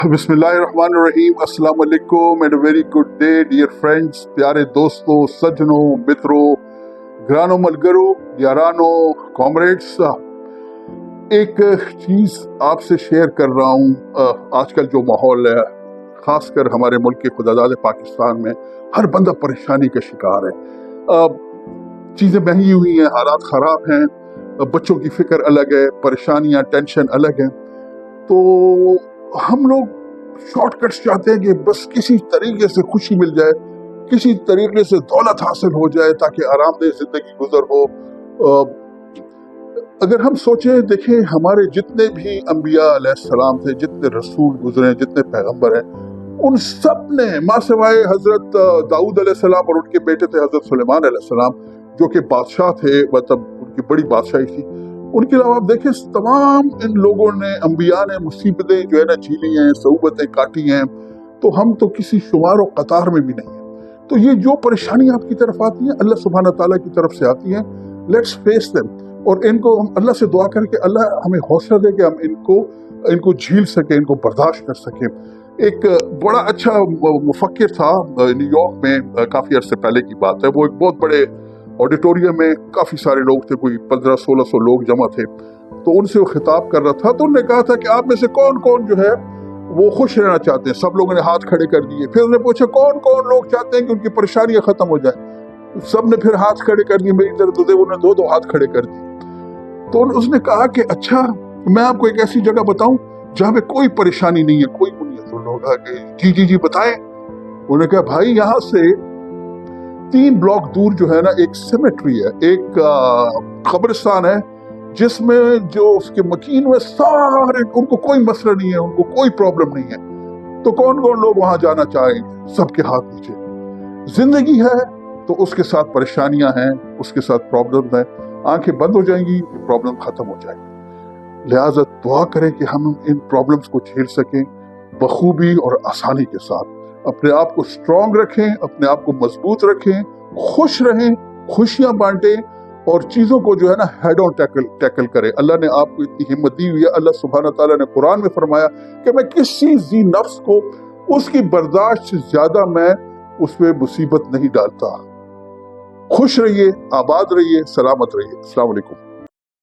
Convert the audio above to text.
بسم اللہ الرحمن الرحیم. السلام علیکم and very good day dear friends. پیارے دوستوں، سجنوں، متروں، گرانو ملگرو، یارانو، کامریڈس، ایک چیز آپ سے شیئر کر رہا ہوں. آج کل جو ماحول ہے، خاص کر ہمارے ملک کے خداداد پاکستان میں، ہر بندہ پریشانی کا شکار ہے. چیزیں مہنگی ہوئی ہیں، حالات خراب ہیں، بچوں کی فکر الگ ہے، پریشانیاں، ٹینشن الگ ہیں. تو ہم لوگ شارٹ کٹس چاہتے ہیں کہ بس کسی طریقے سے خوشی مل جائے، کسی طریقے سے دولت حاصل ہو جائے تاکہ آرام دہ زندگی گزر ہو. اگر ہم سوچیں، دیکھیں، ہمارے جتنے بھی انبیاء علیہ السلام تھے، جتنے رسول گزرے، جتنے پیغمبر ہیں، ان سب نے ماں سوائے حضرت داؤد علیہ السلام اور ان کے بیٹے تھے حضرت سلیمان علیہ السلام، جو کہ بادشاہ تھے، مطلب ان کی بڑی بادشاہی تھی. ان کے علاوہ آپ دیکھیں، تمام ان لوگوں نے، انبیاء نے مصیبتیں جو ہے نا جھیلی ہیں، صعوبتیں کاٹی ہیں. تو ہم تو کسی شمار و قطار میں بھی نہیں ہیں. تو یہ جو پریشانیاں آپ کی طرف آتی ہیں، اللہ سبحانہ تعالیٰ کی طرف سے آتی ہیں. لیٹس فیس دیم، اور ان کو ہم اللہ سے دعا کر کے اللہ ہمیں حوصلہ دے کہ ہم ان کو جھیل سکیں، ان کو برداشت کر سکیں. ایک بڑا اچھا مفکر تھا نیو یارک میں، کافی عرصے پہلے کی بات ہے. وہ ایک بہت بڑے آڈیٹوریم میں کافی سارے لوگ تھے، کوئی 1500-1600 لوگ جمع تھے. تو ان سے وہ خطاب کر رہا تھا. تو انہوں نے کہا تھا کہ آپ میں سے کون کون جو ہے وہ خوش رہنا چاہتے ہیں. سب لوگوں نے ہاتھ کھڑے کر دیے. پھر انہوں نے پوچھا کون کون لوگ چاہتے ہیں کہ ان کی پریشانیاں ختم ہو جائیں. سب نے پھر ہاتھ کھڑے کر دیے. میری طرف انہوں نے دو ہاتھ کھڑے کر دیے. تو اس نے کہا کہ اچھا، میں آپ کو ایک ایسی جگہ بتاؤں جہاں پہ کوئی پریشانی نہیں ہے، کوئی نہیں ہے. تو لوگ جی بتائیں. انہوں نے کہا بھائی، یہاں سے 3 بلاک دور جو ہے نا ایک سیمیٹری ہے، ایک قبرستان ہے، جس میں جو اس کے مکین ہوئے سارے، ان کو کوئی مسئلہ نہیں ہے، ان کو کوئی پرابلم نہیں ہے. تو کون کون لوگ وہاں جانا چاہیں گے؟ سب کے ہاتھ نیچے. زندگی ہے تو اس کے ساتھ پریشانیاں ہیں، اس کے ساتھ پرابلم ہیں. آنکھیں بند ہو جائیں گی، پرابلم ختم ہو جائیں گی. لہٰذا دعا کریں کہ ہم ان پرابلمس کو جھیل سکیں بخوبی اور آسانی کے ساتھ. اپنے آپ کو اسٹرانگ رکھیں، اپنے آپ کو مضبوط رکھیں، خوش رہیں، خوشیاں بانٹیں، اور چیزوں کو جو ہے نا ہیڈ آن ٹیکل کریں. اللہ نے آپ کو اتنی ہمت دی ہوئی ہے. اللہ سبحانہ تعالیٰ نے قرآن میں فرمایا کہ میں کسی ذی نفس کو اس کی برداشت سے زیادہ میں اس پہ مصیبت نہیں ڈالتا. خوش رہیے، آباد رہیے، سلامت رہیے. السلام علیکم.